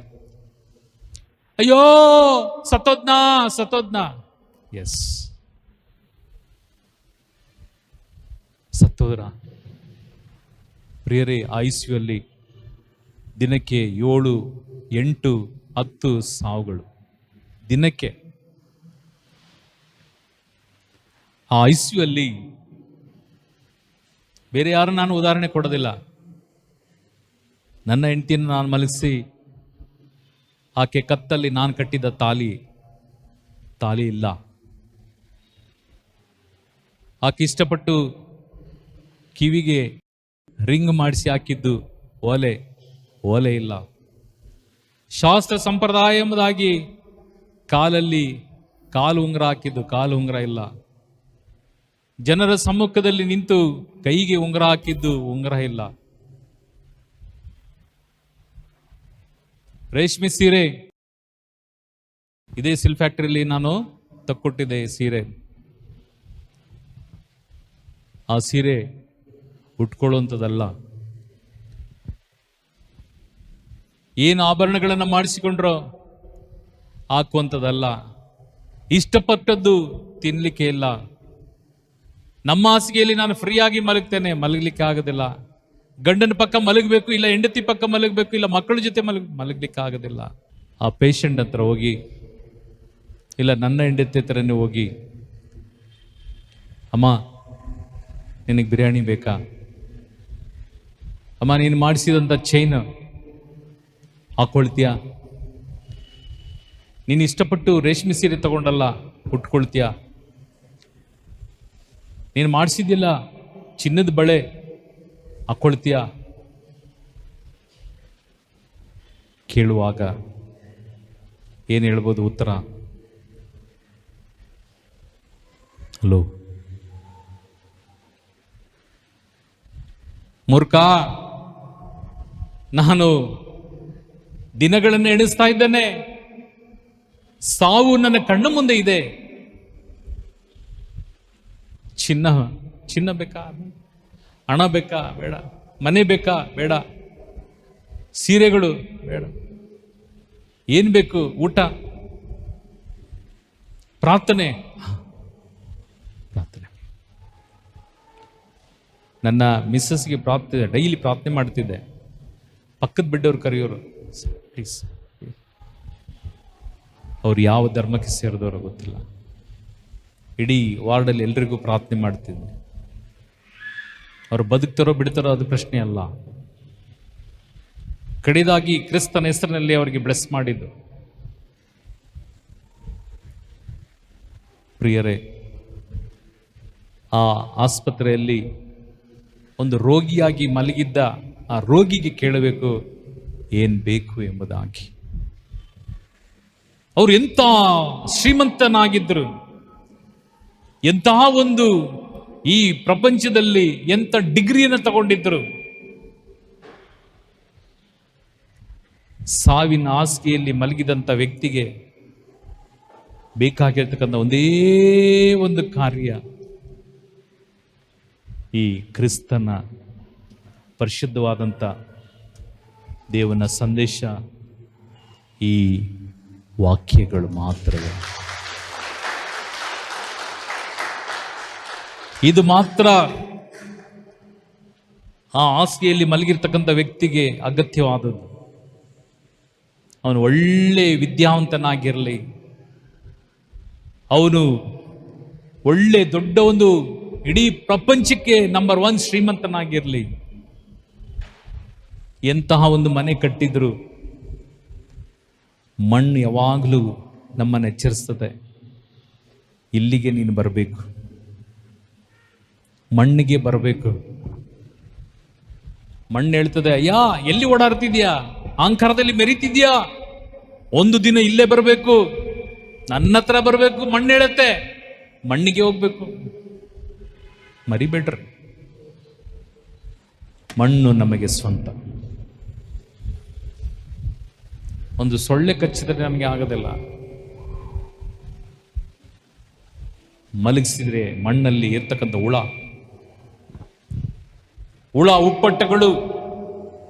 ಅಯ್ಯೋ ಸತ್ತೋದ್ನಾ. ಎಸ್, ಸತ್ತೋದ್ರ ಪ್ರಿಯರೇ. ICU ಅಲ್ಲಿ ದಿನಕ್ಕೆ 7, 8, 10 ಸಾವುಗಳು ದಿನಕ್ಕೆ. ಆ ICU ಅಲ್ಲಿ ಬೇರೆ ಯಾರು ನಾನು ಉದಾಹರಣೆ ಕೊಡೋದಿಲ್ಲ. ನನ್ನ ಹೆಂಡತಿಯನ್ನು ನಾನು ಮಲಗಿಸಿ ಆಕೆ ಕತ್ತಲ್ಲಿ ನಾನು ಕಟ್ಟಿದ್ದ ತಾಲಿ ಇಲ್ಲ. ಆಕೆ ಇಷ್ಟಪಟ್ಟು ಕಿವಿಗೆ ರಿಂಗ್ ಮಾಡಿಸಿ ಹಾಕಿದ್ದು ಓಲೆ ಇಲ್ಲ. ಶಾಸ್ತ್ರ ಸಂಪ್ರದಾಯ ಎಂಬುದಾಗಿ ಕಾಲಲ್ಲಿ ಕಾಲು ಉಂಗುರ ಹಾಕಿದ್ದು ಕಾಲು ಉಂಗುರ ಇಲ್ಲ. ಜನರ ಸಮ್ಮುಖದಲ್ಲಿ ನಿಂತು ಕೈಗೆ ಉಂಗುರ ಹಾಕಿದ್ದು ಉಂಗುರ ಇಲ್ಲ. ರೇಷ್ಮೆ ಸೀರೆ, ಇದೇ ಸಿಲ್ ಫ್ಯಾಕ್ಟರಿಯಲ್ಲಿ ನಾನು ತಕ್ಕೊಟ್ಟಿದ್ದೆ ಸೀರೆ. ಆ ಸೀರೆ ಉಟ್ಕೊಳ್ಳುವಂಥದ್ದಲ್ಲ. ಏನು ಆಭರಣಗಳನ್ನು ಮಾಡಿಸಿಕೊಂಡ್ರೋ ಹಾಕುವಂಥದ್ದಲ್ಲ. ಇಷ್ಟಪಟ್ಟದ್ದು ತಿನ್ಲಿಕ್ಕೆ ಇಲ್ಲ. ನಮ್ಮ ಹಾಸಿಗೆಯಲ್ಲಿ ನಾನು ಫ್ರೀಯಾಗಿ ಮಲಗ್ತೇನೆ, ಮಲಗಲಿಕ್ಕೆ ಆಗೋದಿಲ್ಲ. ಗಂಡನ ಪಕ್ಕ ಮಲಗಬೇಕು, ಇಲ್ಲ ಹೆಂಡತಿ ಪಕ್ಕ ಮಲಗಬೇಕು, ಇಲ್ಲ ಮಕ್ಕಳ ಜೊತೆ ಮಲಗಲಿಕ್ಕೆ ಆಗೋದಿಲ್ಲ. ಆ ಪೇಷಂಟ್ ಹತ್ರ ಹೋಗಿ, ಇಲ್ಲ ನನ್ನ ಹೆಂಡತಿ ಹತ್ರನೇ ಹೋಗಿ, ಅಮ್ಮ ನಿನಗೆ ಬಿರಿಯಾನಿ ಬೇಕಾ, ಅಮ್ಮ ನೀನು ಮಾಡಿಸಿದಂಥ ಚೈನ್ ಹಾಕೊಳ್ತೀಯಾ, ನೀನು ಇಷ್ಟಪಟ್ಟು ರೇಷ್ಮೆ ಸೀರೆ ತಗೊಂಡಲ್ಲ ಉಟ್ಕೊಳ್ತೀಯಾ, ನೀನು ಮಾಡಿಸಿದ್ದಿಲ್ಲ ಚಿನ್ನದ ಬಳೆ ಹಾಕೊಳ್ತೀಯಾ ಕೇಳುವಾಗ ಏನು ಹೇಳ್ಬೋದು ಉತ್ತರ? ಹಲೋ ಮೂರ್ಖ, ನಾನು ದಿನಗಳನ್ನು ಎಣಿಸ್ತಾ ಇದ್ದೇನೆ, ಸಾವು ನನ್ನ ಕಣ್ಣ ಮುಂದೆ ಇದೆ. ಚಿನ್ನ ಬೇಕಾ, ಹಣ ಬೇಕಾ ಬೇಡ, ಮನೆ ಬೇಕಾ ಬೇಡ, ಸೀರೆಗಳು ಬೇಡ, ಏನ್ ಬೇಕು? ಊಟ, ಪ್ರಾರ್ಥನೆ. ನನ್ನ ಮಿಸ್ಸಸ್ಗೆ ಡೈಲಿ ಪ್ರಾರ್ಥನೆ ಮಾಡ್ತಿದ್ದೆ. ಪಕ್ಕದ ಬೆಡ್ಡವ್ರು ಕರೆಯೋರು, ಪ್ಲೀಸ್ ಅವ್ರು ಯಾವ ಧರ್ಮಕ್ಕೆ ಸೇರಿದವರು ಗೊತ್ತಿಲ್ಲ. ಇಡೀ ವಾರ್ಡಲ್ಲಿ ಎಲ್ರಿಗೂ ಪ್ರಾರ್ಥನೆ ಮಾಡ್ತಿದ್ದೆ. ಅವ್ರು ಬದುಕ್ತಾರೋ ಬಿಡ್ತಾರೋ ಅದು ಪ್ರಶ್ನೆ ಅಲ್ಲ. ಕಡೆದಾಗಿ ಕ್ರಿಸ್ತನ ಹೆಸರಿನಲ್ಲಿ ಅವರಿಗೆ ಬ್ಲೆಸ್ ಮಾಡಿದ್ದು. ಪ್ರಿಯರೇ, ಆ ಆಸ್ಪತ್ರೆಯಲ್ಲಿ ಒಂದು ರೋಗಿಯಾಗಿ ಮಲಗಿದ್ದ ಆ ರೋಗಿಗೆ ಕೇಳಬೇಕು ಏನ್ ಬೇಕು ಎಂಬುದಾಗಿ. ಅವರು ಎಂಥ ಶ್ರೀಮಂತನಾಗಿದ್ದರು, ಎಂತಹ ಒಂದು ಈ ಪ್ರಪಂಚದಲ್ಲಿ ಎಂಥ ಡಿಗ್ರಿಯನ್ನು ತಗೊಂಡಿದ್ದರು. ಸಾವಿನ ಹಾಸಿಗೆಯಲ್ಲಿ ಮಲಗಿದಂಥ ವ್ಯಕ್ತಿಗೆ ಬೇಕಾಗಿರ್ತಕ್ಕಂಥ ಒಂದೇ ಒಂದು ಕಾರ್ಯ, ಈ ಕ್ರಿಸ್ತನ ಪರಿಶುದ್ಧವಾದಂಥ ದೇವನ ಸಂದೇಶ, ಈ ವಾಕ್ಯಗಳು ಮಾತ್ರವೇ. ಇದು ಮಾತ್ರ ಆ ಹಾಸಿಗೆಯಲ್ಲಿ ಮಲಗಿರ್ತಕ್ಕಂಥ ವ್ಯಕ್ತಿಗೆ ಅಗತ್ಯವಾದದ್ದು. ಅವನು ಒಳ್ಳೆ ವಿದ್ಯಾವಂತನಾಗಿರಲಿ, ಅವನು ಒಳ್ಳೆ ದೊಡ್ಡ ಒಂದು ಇಡೀ ಪ್ರಪಂಚಕ್ಕೆ ನಂಬರ್ 1 ಶ್ರೀಮಂತನಾಗಿರಲಿ, ಎಂತಹ ಒಂದು ಮನೆ ಕಟ್ಟಿದ್ರು ಮಣ್ಣು ಯಾವಾಗಲೂ ನಮ್ಮನ್ನು ಎಚ್ಚರಿಸ್ತದೆ. ಇಲ್ಲಿಗೆ ನೀನು ಬರಬೇಕು, ಮಣ್ಣಿಗೆ ಬರಬೇಕು. ಮಣ್ಣು ಹೇಳ್ತದೆ, ಅಯ್ಯ ಎಲ್ಲಿ ಓಡಾಡ್ತಿದ್ಯಾ, ಅಹಂಕಾರದಲ್ಲಿ ಮೆರಿತಿದ್ಯಾ, ಒಂದು ದಿನ ಇಲ್ಲೇ ಬರಬೇಕು, ನನ್ನ ಹತ್ರ ಬರಬೇಕು. ಮಣ್ಣು ಹೇಳುತ್ತೆ ಮಣ್ಣಿಗೆ ಹೋಗ್ಬೇಕು. ಮರಿಬೇಡ್ರಿ, ಮಣ್ಣು ನಮಗೆ ಸ್ವಂತ. ಒಂದು ಸೊಳ್ಳೆ ಕಚ್ಚಿದ್ರೆ ನಮಗೆ ಆಗೋದಿಲ್ಲ, ಮಲಗಿಸಿದ್ರೆ ಮಣ್ಣಲ್ಲಿ ಇರ್ತಕ್ಕಂಥ ಹುಳ ಉಪ್ಪಟ್ಟಗಳು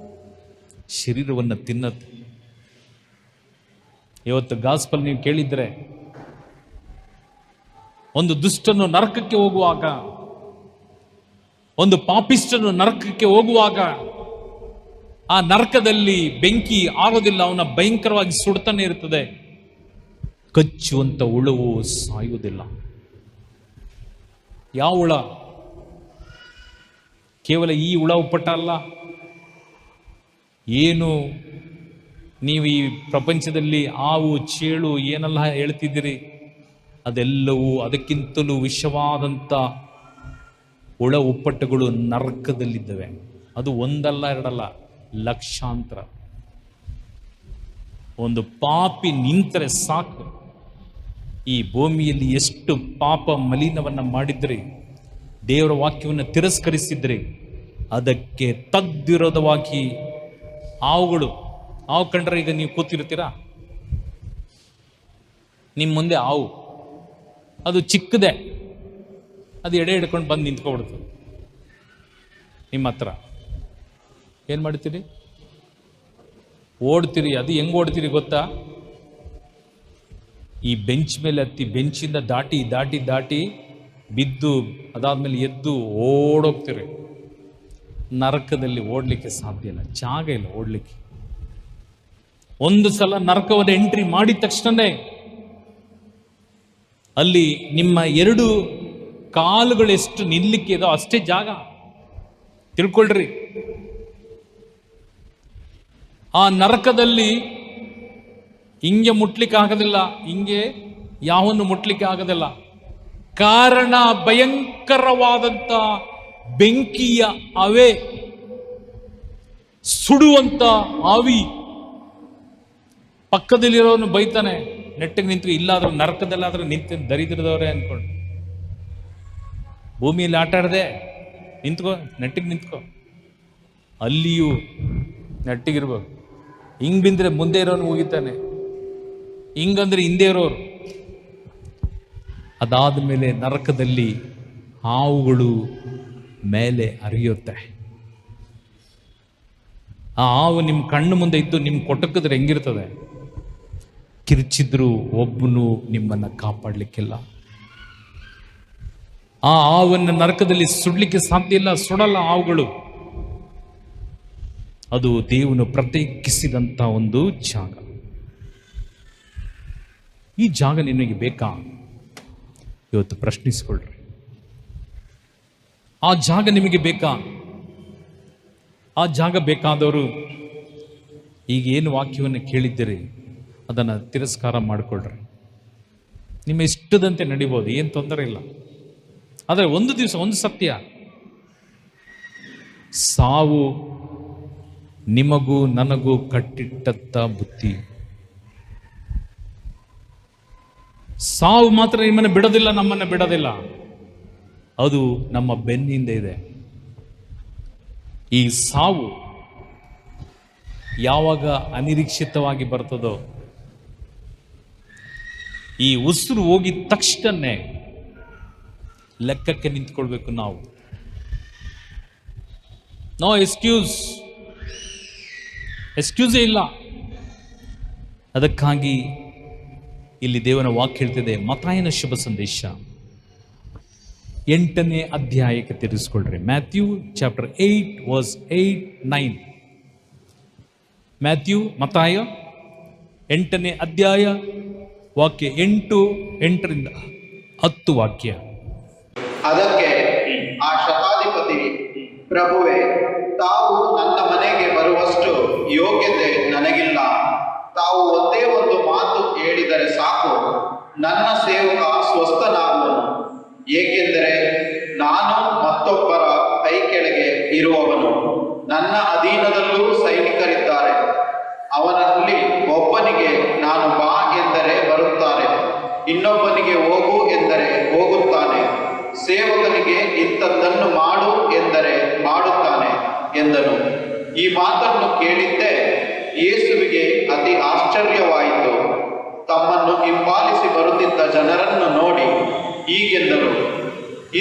ಶರೀರವನ್ನು ತಿನ್ನತ್ತೆ. ಇವತ್ತು ಗಾಸ್ಪಲ್ ನೀವು ಕೇಳಿದ್ರೆ, ಒಂದು ದುಷ್ಟನು ನರಕಕ್ಕೆ ಹೋಗುವಾಗ, ಒಂದು ಪಾಪಿಷ್ಟನು ನರಕಕ್ಕೆ ಹೋಗುವಾಗ, ಆ ನರಕದಲ್ಲಿ ಬೆಂಕಿ ಆಗೋದಿಲ್ಲ, ಅವನ ಭಯಂಕರವಾಗಿ ಸುಡ್ತಾನೆ ಇರ್ತದೆ. ಕಚ್ಚುವಂತ ಹುಳವು ಸಾಯುವುದಿಲ್ಲ. ಯಾವ ಹುಳ? ಕೇವಲ ಈ ಹುಳ ಉಪ್ಪಟ್ಟ ಅಲ್ಲ. ಏನು ನೀವು ಈ ಪ್ರಪಂಚದಲ್ಲಿ ಹಾವು ಚೇಳು ಏನೆಲ್ಲ ಹೇಳ್ತಿದ್ದೀರಿ, ಅದೆಲ್ಲವೂ ಅದಕ್ಕಿಂತಲೂ ವಿಷವಾದಂಥ ಹುಳ ಉಪ್ಪಟ್ಟಗಳು ನರಕದಲ್ಲಿದ್ದಾವೆ. ಅದು ಒಂದಲ್ಲ ಎರಡಲ್ಲ, ಲಕ್ಷಾಂತರ. ಒಂದು ಪಾಪಿ ನಿಂತರೆ ಸಾಕು, ಈ ಭೂಮಿಯಲ್ಲಿ ಎಷ್ಟು ಪಾಪ ಮಲಿನವನ್ನ ಮಾಡಿದ್ರಿ, ದೇವರ ವಾಕ್ಯವನ್ನು ತಿರಸ್ಕರಿಸಿದ್ರಿ, ಅದಕ್ಕೆ ತದ್ವಿರೋಧವಾಗಿ ಹಾವು ಕಂಡ್ರೆ ಈಗ ನೀವು ಕೂತಿರ್ತೀರಾ, ನಿಮ್ಮ ಮುಂದೆ ಹಾವು, ಅದು ಚಿಕ್ಕದೆ, ಅದು ಎಡೆ ಹಿಡ್ಕೊಂಡು ಬಂದು ನಿಂತ್ಕೊಬಿಡ್ತದೆ ನಿಮ್ಮ ಹತ್ರ. ಏನು ಮಾಡ್ತೀರಿ? ಓಡ್ತೀರಿ. ಅದು ಹೆಂಗೆ ಓಡ್ತೀರಿ ಗೊತ್ತಾ? ಈ ಬೆಂಚ್ ಮೇಲೆ ಹತ್ತಿ, ಬೆಂಚಿಂದ ದಾಟಿ ದಾಟಿ ದಾಟಿ ಬಿದ್ದು, ಅದಾದ್ಮೇಲೆ ಎದ್ದು ಓಡೋಗ್ತೀರಿ. ನರಕದಲ್ಲಿ ಓಡಲಿಕ್ಕೆ ಸಾಧ್ಯ ಇಲ್ಲ, ಜಾಗ ಇಲ್ಲ ಓಡಲಿಕ್ಕೆ. ಒಂದು ಸಲ ನರಕವನ್ನು ಎಂಟ್ರಿ ಮಾಡಿದ ತಕ್ಷಣನೇ ಅಲ್ಲಿ ನಿಮ್ಮ 2 ಕಾಲುಗಳು ಎಷ್ಟು ನಿಲ್ಲಕ್ಕೆ ಇದೋ ಅಷ್ಟೇ ಜಾಗ, ತಿಳ್ಕೊಳ್ರಿ. ಆ ನರಕದಲ್ಲಿ ಹಿಂಗೆ ಮುಟ್ಲಿಕ್ಕೆ ಆಗೋದಿಲ್ಲ, ಹಿಂಗೆ ಯಾವನ್ನು ಮುಟ್ಲಿಕ್ಕೆ ಆಗೋದಿಲ್ಲ. ಕಾರಣ ಭಯಂಕರವಾದಂಥ ಬೆಂಕಿಯ ಅವೆ, ಸುಡುವಂತ ಆವಿ. ಪಕ್ಕದಲ್ಲಿರೋನು ಬೈತಾನೆ, ನೆಟ್ಟಿಗೆ ನಿಂತು, ಇಲ್ಲಾದ್ರೂ ನರಕದಲ್ಲಾದ್ರೂ ನಿಂತು ದರಿದ್ರದವರೇ ಅನ್ಕೊಂಡು. ಭೂಮಿಯಲ್ಲಿ ಆಟ ಆಡದೆ ನಿಂತ್ಕೋ, ನೆಟ್ಟಿಗೆ ನಿಂತ್ಕೋ. ಅಲ್ಲಿಯೂ ನೆಟ್ಟಿಗಿರ್ಬೇಕು. ಹಿಂಗ್ ಬಿಂದ್ರೆ ಮುಂದೆ ಇರೋನು ಮುಗಿತಾನೆ, ಹಿಂಗಂದ್ರೆ ಹಿಂದೆ ಇರೋರು. ಅದಾದ ಮೇಲೆ ನರಕದಲ್ಲಿ ಹಾವುಗಳು ಮೇಲೆ ಹರಿಯುತ್ತೆ. ಆ ಹಾವು ನಿಮ್ಮ ಕಣ್ಣು ಮುಂದೆ ಇದ್ದು ನಿಮ್ಗೆ ಕೊಟ್ಟಕ್ಕಿದ್ರೆ ಹೆಂಗಿರ್ತದೆ? ಕಿರ್ಚಿದ್ರು ಒಬ್ಬನು ನಿಮ್ಮನ್ನ ಕಾಪಾಡಲಿಕ್ಕಿಲ್ಲ. ಆ ಹಾವನ್ನು ನರಕದಲ್ಲಿ ಸುಡ್ಲಿಕ್ಕೆ ಸಾಧ್ಯ ಇಲ್ಲ, ಸುಡಲ್ಲ ಹಾವುಗಳು. ಅದು ದೇವನು ಪ್ರತ್ಯೇಕಿಸಿದಂತ ಒಂದು ಜಾಗ. ಈ ಜಾಗ ನಿನಗೆ ಬೇಕಾ? ಇವತ್ತು ಪ್ರಶ್ನಿಸಿಕೊಳ್ಳ್ರಿ. ಆ ಜಾಗ ನಿಮಗೆ ಬೇಕಾ? ಆ ಜಾಗ ಬೇಕಾದವರು ಈಗ ಏನು ವಾಕ್ಯವನ್ನು ಕೇಳಿದ್ದೀರಿ ಅದನ್ನು ತಿರಸ್ಕಾರ ಮಾಡಿಕೊಳ್ಳ್ರಿ. ನಿಮ್ಮ ಇಷ್ಟದಂತೆ ನಡಿಬೋದು, ಏನು ತೊಂದರೆ ಇಲ್ಲ. ಆದರೆ ಒಂದು ದಿವಸ ಒಂದು ಸತ್ಯ, ಸಾವು ನಿಮಗೂ ನನಗೂ ಕಟ್ಟಿಟ್ಟಂತ ಬುತ್ತಿ. ಸಾವು ಮಾತ್ರ ನಿಮ್ಮನ್ನು ಬಿಡೋದಿಲ್ಲ, ನಮ್ಮನ್ನು ಬಿಡೋದಿಲ್ಲ. ಅದು ನಮ್ಮ ಬೆನ್ನಿಂದ ಇದೆ. ಈ ಸಾವು ಯಾವಾಗ ಅನಿರೀಕ್ಷಿತವಾಗಿ ಬರ್ತದೋ, ಈ ಉಸಿರು ಹೋಗಿದ ತಕ್ಷಣನೇ ಲೆಕ್ಕಕ್ಕೆ ನಿಂತ್ಕೊಳ್ಬೇಕು ನಾವು. ನೋ ಎಕ್ಸ್ಕ್ಯೂಸೇ ಇಲ್ಲ. ಅದಕ್ಕಾಗಿ ಇಲ್ಲಿ ದೇವರ ವಾಕ್ಯ ಹೇಳ್ತಿದೆ, ಮತ್ತಾಯನ ಶುಭ ಸಂದೇಶ 8ನೇ ಅಧ್ಯಾಯಕ್ಕೆ ತಿರುಗಿಸ್ಕೊಳ್ರಿ. Matthew chapter 8 verse 8-9. ಮತ್ತಾಯ 8ನೇ ಅಧ್ಯಾಯ ವಾಕ್ಯ 8ರಿಂದ 10 ವಾಕ್ಯ. ಅದಕ್ಕೆ ಆ ಶತಾಧಿಪತಿ, ಪ್ರಭುವೇ, ತಾವು ನನ್ನ ಮನೆಗೆ ಬರುವಷ್ಟು ಯೋಗ್ಯತೆ ನನಗಿಲ್ಲ. ತಾವು ಒಂದೇ ಒಂದು ಮಾತು ಹೇಳಿದರೆ ಸಾಕು, ನನ್ನ ಸೇವಕ ಸ್ವಸ್ಥನಾಗುವನು. ಏಕೆಂದರೆ ನಾನು ಮತ್ತೊಬ್ಬರ ಕೈ ಕೆಳಗೆ ಇರುವವನು, ನನ್ನ ಅಧೀನದಲ್ಲೂ ಸೈನಿಕರಿದ್ದಾರೆ. ಅವನಲ್ಲಿ ಒಬ್ಬನಿಗೆ ನಾನು ಬಾ ಎಂದರೆ ಬರುತ್ತಾನೆ, ಇನ್ನೊಬ್ಬನಿಗೆ ಹೋಗು ಎಂದರೆ ಹೋಗುತ್ತಾನೆ, ಸೇವಕನಿಗೆ ಇಂಥದ್ದನ್ನು ಮಾಡು ಎಂದರೆ ಮಾಡುತ್ತಾನೆ ಎಂದನು. ಈ ಮಾತನ್ನು ಕೇಳಿದ್ದೆ ಯೇಸುವಿಗೆ ಅತಿ ಆಶ್ಚರ್ಯವಾಯಿತು. ತಮ್ಮನ್ನು ಹಿಂಬಾಲಿಸಿ ಬರುತ್ತಿದ್ದ ಜನರನ್ನು ನೋಡಿ ಹೀಗೆಂದರು,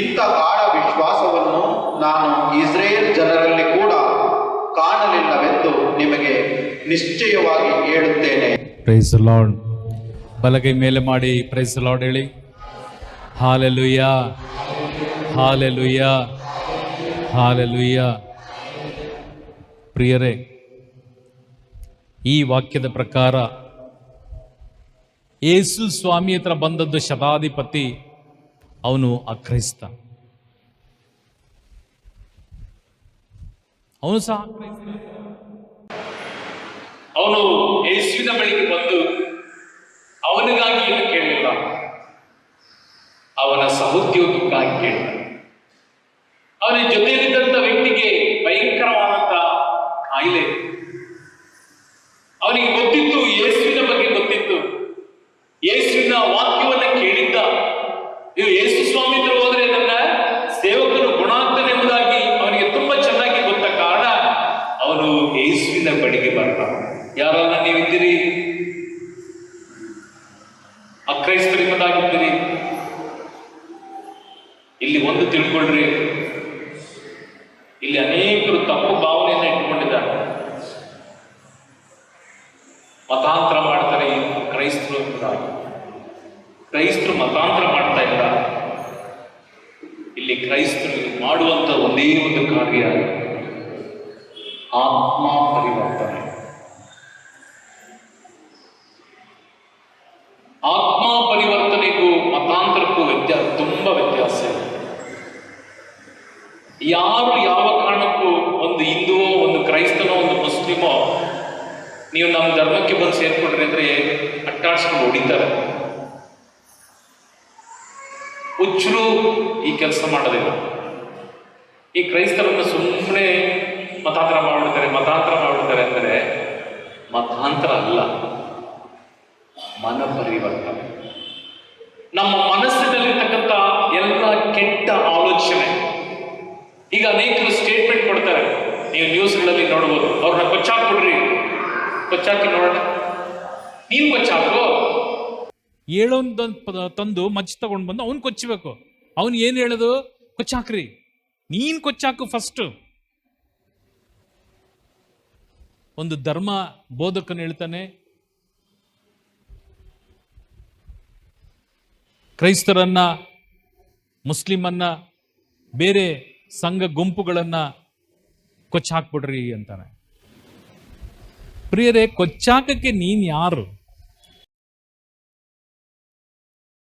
ಇಂಥ ಆಳ ವಿಶ್ವಾಸವನ್ನು ನಾನು ಇಸ್ರೇಲ್ ಜನರಲ್ಲಿ ಕೂಡ ಕಾಣಲಿಲ್ಲವೆಂದು ನಿಮಗೆ ನಿಶ್ಚಯವಾಗಿ ಹೇಳುತ್ತೇನೆ. Praise the lord. ಬಲಗೈ ಮೇಲೆ ಮಾಡಿ ಪ್ರೈಸ್ ದಿ ಲಾರ್ಡ್ ಹೇಳಿ. Hallelujah, hallelujah, hallelujah. ಪ್ರಿಯರೇ, ಈ ವಾಕ್ಯದ ಪ್ರಕಾರ ಯೇಸು ಸ್ವಾಮಿ ಹತ್ರ ಬಂದದ್ದು ಶತಾಧಿಪತಿ, ಅವನು ಅಕ್ರೈಸ್ತ. ಅವನು ಸಹ ಅವನು ಯೇಸುವಿನ ಬಳಿಗೆ ಬಂದು ಅವನಿಗಾಗಿ ಏನು ಕೇಳಲಿಲ್ಲ, ಅವನ ಸಹೋದ್ಯೋಗಕ್ಕಾಗಿ ಕೇಳಿದ. ಅವನ ಜೊತೆಯಲ್ಲಿದ್ದಂಥ ವ್ಯಕ್ತಿಗೆ ಭಯಂಕರವಾದಂಥ ಕಾಯಿಲೆ. ಅವನಿಗೆ ಗೊತ್ತಿತ್ತು, ಯೇಸುವಿನ ಬಗ್ಗೆ ಗೊತ್ತಿತ್ತು, ಯೇಸುವಿನ ವಾಕ್ಯವನ್ನ ಕೇಳಿದ್ದ. ನೀವು ಯೇಸು ಸ್ವಾಮಿ ಹತ್ರ ಹೋದ್ರೆ ನನ್ನ ಸೇವಕನು ಗುಣ ಆಗ್ತಾನೆ ಎಂಬುದಾಗಿ ಅವನಿಗೆ ತುಂಬಾ ಚೆನ್ನಾಗಿ ಗೊತ್ತ ಕಾರಣ ಅವನು ಯೇಸುವಿನ ಬಳಿಗೆ ಬರ್ತ. ಯಾರನ್ನ ನೀವಿದ್ದೀರಿ? ಅಕ್ರೈಸ್ತರಿದ್ದಾಗಿದ್ದೀರಿ. ಇಲ್ಲಿ ಒಂದು ತಿಳ್ಕೊಳ್ರಿ, ಇಲ್ಲಿ ಅನೇಕರು ತಪ್ಪು ಭಾವನೆಯನ್ನು ಇಟ್ಕೊಂಡಿದ್ದಾರೆ. ಮತಾಂತರ ಮಾಡ್ತಾರೆ ಕ್ರೈಸ್ತರು ಎಂಬುದಾಗಿ. ಕ್ರೈಸ್ತರು ಮತಾಂತರ ಮಾಡ್ತಾ ಇಲ್ಲ. ಇಲ್ಲಿ ಕ್ರೈಸ್ತರು ಮಾಡುವಂತ ಒಂದೇ ಒಂದು ಕಾರ್ಯ ಆತ್ಮ ಪರಿವರ್ತನೆ. ಆತ್ಮ ಪರಿವರ್ತನೆಗೂ ಮತಾಂತರಕ್ಕೂ ತುಂಬಾ ವ್ಯತ್ಯಾಸ ಇದೆ. ಯಾರು ಯಾವ ಕಾರಣಕ್ಕೂ ಒಂದು ಹಿಂದುವೋ, ಒಂದು ಕ್ರೈಸ್ತನೋ, ಒಂದು ಮುಸ್ಲಿಮೋ ನೀವು ನಮ್ಮ ಧರ್ಮಕ್ಕೆ ಬಂದು ಸೇರ್ಕೊಂಡ್ರಿ ಅಂದ್ರೆ ಅಟ್ಟಾಡ್ಸ್ಕೊಂಡು ಹೊಡಿತಾರೆ. ಹುಚ್ಚರು ಈ ಕೆಲಸ ಮಾಡೋದಿಲ್ಲ. ಈ ಕ್ರೈಸ್ತರನ್ನು ಸುಮ್ಮನೆ ಮತಾಂತರ ಮಾಡ್ಬಿಡ್ತಾರೆ ಅಂದರೆ ಮತಾಂತರ ಅಲ್ಲ, ಮನ ಪರಿವರ್ತನೆ. ನಮ್ಮ ಮನಸ್ಸಿನಲ್ಲಿರ್ತಕ್ಕಂಥ ಎಲ್ಲ ಕೆಟ್ಟ ಆಲೋಚನೆ. ಈಗ ಅನೇಕರು ಸ್ಟೇಟ್ಮೆಂಟ್ ಕೊಡ್ತಾರೆ, ನೀವು ನ್ಯೂಸ್ಗಳಲ್ಲಿ ನೋಡ್ಬೋದು. ಅವ್ರನ್ನ ಕೊಚ್ಚಾಕ್ಬಿಡ್ರಿ, ಕೊಚ್ಚಾಕಿ ನೋಡೋಣ. ನೀನ್ ಕೊಚ್ಚಾಕು. ಹೇಳೋನ್ ತಂದು ಮಚ್ಚ ತಗೊಂಡು ಬಂದು ಅವನ್ ಕೊಚ್ಚಬೇಕು. ಅವನ್ ಏನ್ ಹೇಳೋದು? ಕೊಚ್ಚಾಕ್ರಿ, ನೀನ್ ಕೊಚ್ಚಾಕು ಫಸ್ಟ್. ಒಂದು ಧರ್ಮ ಬೋಧಕನು ಹೇಳ್ತಾನೆ, ಕ್ರೈಸ್ತರನ್ನ, ಮುಸ್ಲಿಮನ್ನ, ಬೇರೆ ಸಂಘ ಗುಂಪುಗಳನ್ನ ಕೊಚ್ಚಾಕ್ಬಿಡ್ರಿ ಅಂತಾನೆ. ಪ್ರಿಯರೇ, ಕೊಚ್ಚಾಕಕ್ಕೆ ನೀನ್ ಯಾರು?